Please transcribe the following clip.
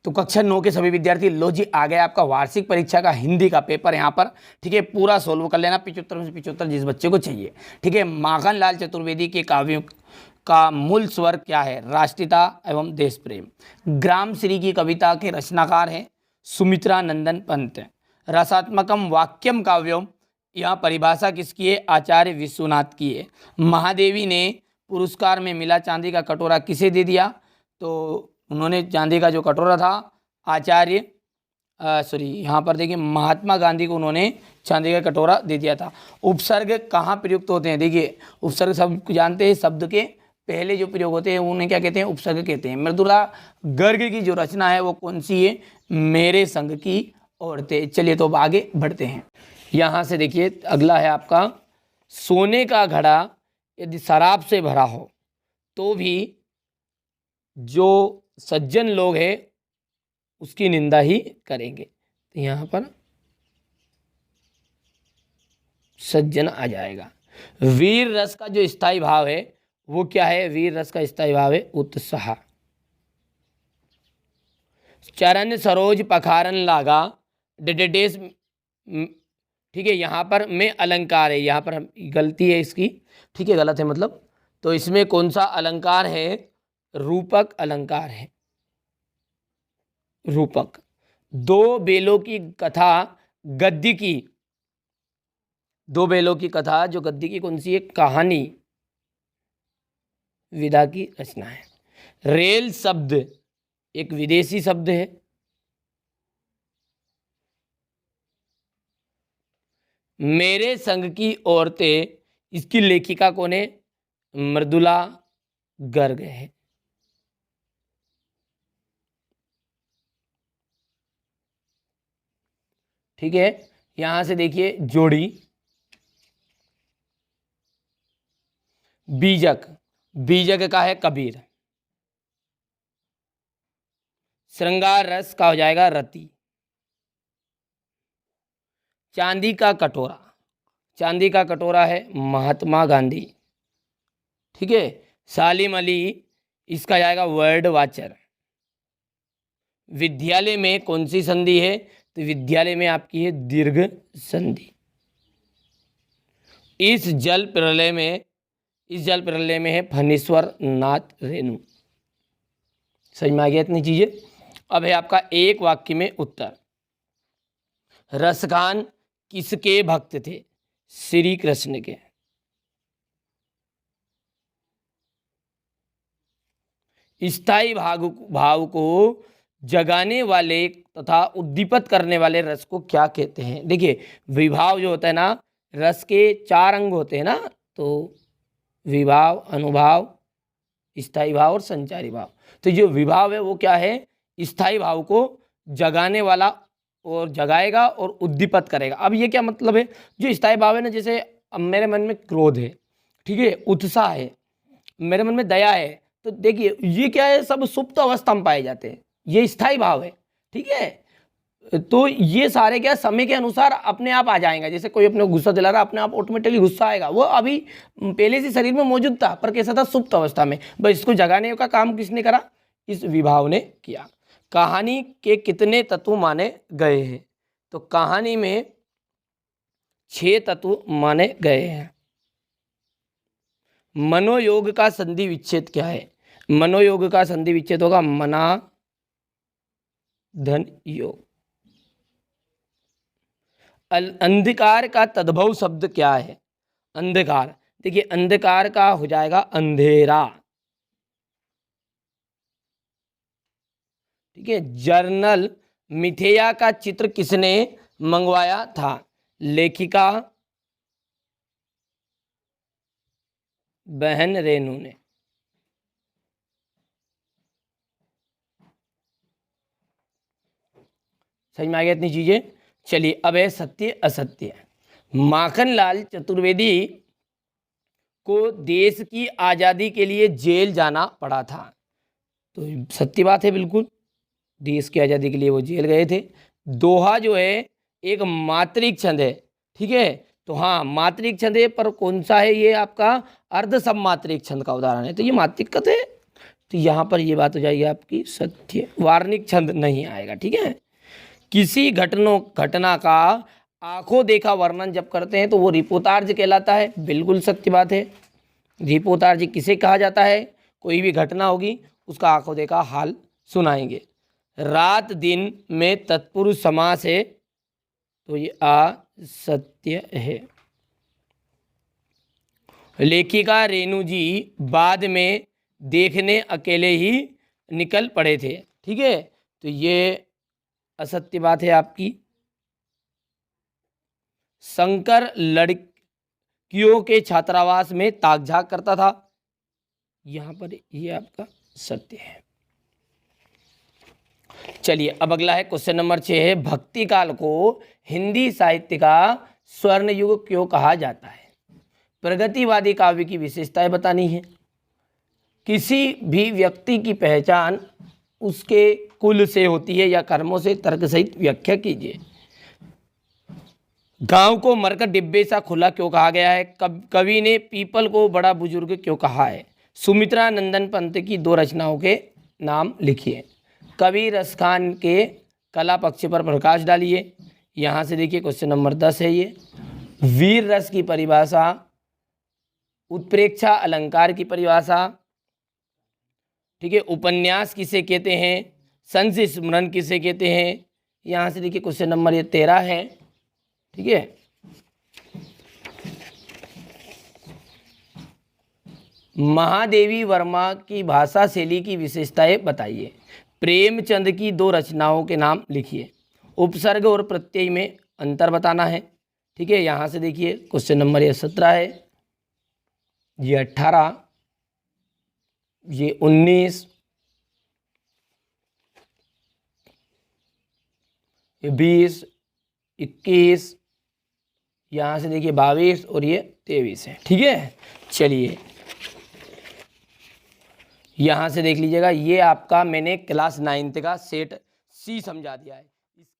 तो कक्षा 9 के सभी विद्यार्थी लो जी आ गया आपका वार्षिक परीक्षा का हिंदी का पेपर यहाँ पर, ठीक है। पूरा सोल्व कर लेना, 75 में से 75 जिस बच्चे को चाहिए, ठीक है। माखनलाल चतुर्वेदी के काव्यों का मूल स्वर क्या है? राष्ट्रीयता एवं देश प्रेम। ग्राम श्री की कविता के रचनाकार हैं सुमित्रा नंदन पंत। रसात्मकम वाक्यम काव्यम, यहाँ परिभाषा किसकी है? आचार्य विश्वनाथ की है। महादेवी ने पुरस्कार में मिला चांदी का कटोरा किसे दे दिया? तो उन्होंने चांदी का जो कटोरा था आचार्य यहाँ पर देखिए महात्मा गांधी को उन्होंने चांदी का कटोरा दे दिया था। उपसर्ग कहाँ प्रयुक्त होते हैं? देखिए उपसर्ग सब जानते हैं, शब्द के पहले जो प्रयोग होते हैं उन्हें क्या कहते हैं? उपसर्ग कहते हैं। मृदुला गर्ग की जो रचना है वो कौन सी है? मेरे संग की औरतें। चलिए तो अब आगे बढ़ते हैं। यहाँ से देखिए अगला है आपका, सोने का घड़ा यदि शराब से भरा हो तो भी जो सज्जन लोग हैं उसकी निंदा ही करेंगे। तो यहाँ पर सज्जन आ जाएगा। वीर रस का जो स्थायी भाव है वो क्या है? वीर रस का स्थायी भाव है उत्साह। चरण सरोज पखारन लागा डेडेस, ठीक है। यहाँ पर में अलंकार है, यहाँ पर गलती है इसकी, ठीक है, गलत है मतलब। तो इसमें कौन सा अलंकार है? रूपक अलंकार है, रूपक। दो बेलों की कथा गद्य की, दो बेलों की कथा जो गद्य की कौन सी है? कहानी विधा की रचना है। रेल शब्द एक विदेशी शब्द है। मेरे संग की औरतें, इसकी लेखिका कौन है? मृदुला गर्ग है। ठीक है, यहां से देखिए जोड़ी। बीजक, बीजक का है कबीर। श्रृंगार रस का हो जाएगा रति। चांदी का कटोरा, चांदी का कटोरा है महात्मा गांधी। ठीक है। सालिम अली, इसका जाएगा वर्ड वाचर। विद्यालय में कौन सी संधि है? तो विद्यालय में आपकी है दीर्घ संधि। इस जल प्रलय में, इस जल प्रलय में है फणीश्वर नाथ रेणु। समझ में आ गया इतनी चीजें। अब है आपका एक वाक्य में उत्तर। रसखान किसके भक्त थे? श्री कृष्ण के। स्थायी भाव को जगाने वाले तथा उद्दीपित करने वाले रस को क्या कहते हैं? देखिए विभाव जो होता है ना, रस के 4 अंग होते हैं ना, तो विभाव, अनुभाव, स्थायी भाव और संचारी भाव। तो जो विभाव है वो क्या है? स्थायी भाव को जगाने वाला और जगाएगा और उद्दीपित करेगा। अब ये क्या मतलब है? जो स्थायी भाव है ना, जैसे अब मेरे मन में क्रोध है, ठीक है, उत्साह है, मेरे मन में दया है, तो देखिए ये क्या है? सब सुप्त अवस्था में पाए जाते हैं, ये स्थायी भाव है। ठीक है, तो ये सारे क्या समय के अनुसार अपने आप आ जाएंगे। जैसे कोई अपने गुस्सा दिला रहा, अपने आप ऑटोमेटिकली गुस्सा आएगा। वो अभी पहले से शरीर में मौजूद था पर कैसा था? सुप्त अवस्था में। बस इसको जगाने का काम किसने करा? इस विभाव ने किया। कहानी के कितने तत्व माने गए हैं? तो कहानी में 6 तत्व माने गए हैं। मनोयोग का संधि विच्छेद क्या है? मनोयोग का संधि विच्छेद होगा मना धन योग। अंधकार का तद्भव शब्द क्या है? अंधकार, देखिए अंधकार का हो जाएगा अंधेरा। ठीक है। जर्नल मिथेया का चित्र किसने मंगवाया था? लेखिका बहन रेणु ने। समझ में आ गया इतनी चीजें। चलिए अब है सत्य असत्य। माखनलाल चतुर्वेदी को देश की आजादी के लिए जेल जाना पड़ा था। तो सत्य बात है, बिल्कुल देश की आजादी के लिए वो जेल गए थे। दोहा जो है एक मात्रिक छंद है। ठीक है, तो हाँ मात्रिक छंद है, पर कौन सा है? ये आपका अर्ध सममात्रिक छंद का उदाहरण है। तो ये मात्रिक है, तो यहाँ पर ये बात हो जाएगी आपकी सत्य, वार्णिक छंद नहीं आएगा। ठीक है, किसी घटना का आंखों देखा वर्णन जब करते हैं तो वो रिपोर्तार्ज कहलाता है। बिल्कुल सत्य बात है। रिपोर्तार्ज किसे कहा जाता है? कोई भी घटना होगी उसका आंखों देखा हाल सुनाएंगे। रात दिन में तत्पुरुष समास है तो ये असत्य है। लेखिका रेणु जी बाद में देखने अकेले ही निकल पड़े थे। ठीक है, तो ये असत्य बात है आपकी। शंकर लड़कियों के छात्रावास में ताक झाक करता था, यहां पर ये आपका सत्य है। चलिए अब अगला है क्वेश्चन नंबर 6 है, भक्ति काल को हिंदी साहित्य का स्वर्ण युग क्यों कहा जाता है? प्रगतिवादी काव्य की विशेषताएं बतानी है। किसी भी व्यक्ति की पहचान उसके कुल से होती है या कर्मों से, तर्क सहित व्याख्या कीजिए। गांव को मरकर डिब्बे सा खुला क्यों कहा गया है? कवि ने पीपल को बड़ा बुजुर्ग क्यों कहा है? सुमित्रा नंदन पंत की 2 रचनाओं के नाम लिखिए। कवि रसखान के कला पक्ष पर प्रकाश डालिए। यहाँ से देखिए क्वेश्चन नंबर 10 है ये। वीर रस की परिभाषा, उत्प्रेक्षा अलंकार की परिभाषा। ठीक है, उपन्यास किसे कहते हैं? संस स्मरण किसे कहते हैं? यहाँ से देखिए क्वेश्चन नंबर ये 13 है। ठीक है, महादेवी वर्मा की भाषा शैली की विशेषताएं बताइए। प्रेमचंद की 2 रचनाओं के नाम लिखिए। उपसर्ग और प्रत्यय में अंतर बताना है। ठीक है, यहाँ से देखिए क्वेश्चन नंबर ये 17 है, ये 18, ये 19, ये 20, 21, यहाँ से देखिए 22 और ये 23 है। ठीक है, चलिए यहाँ से देख लीजिएगा, ये आपका मैंने क्लास 9th का सेट सी समझा दिया है।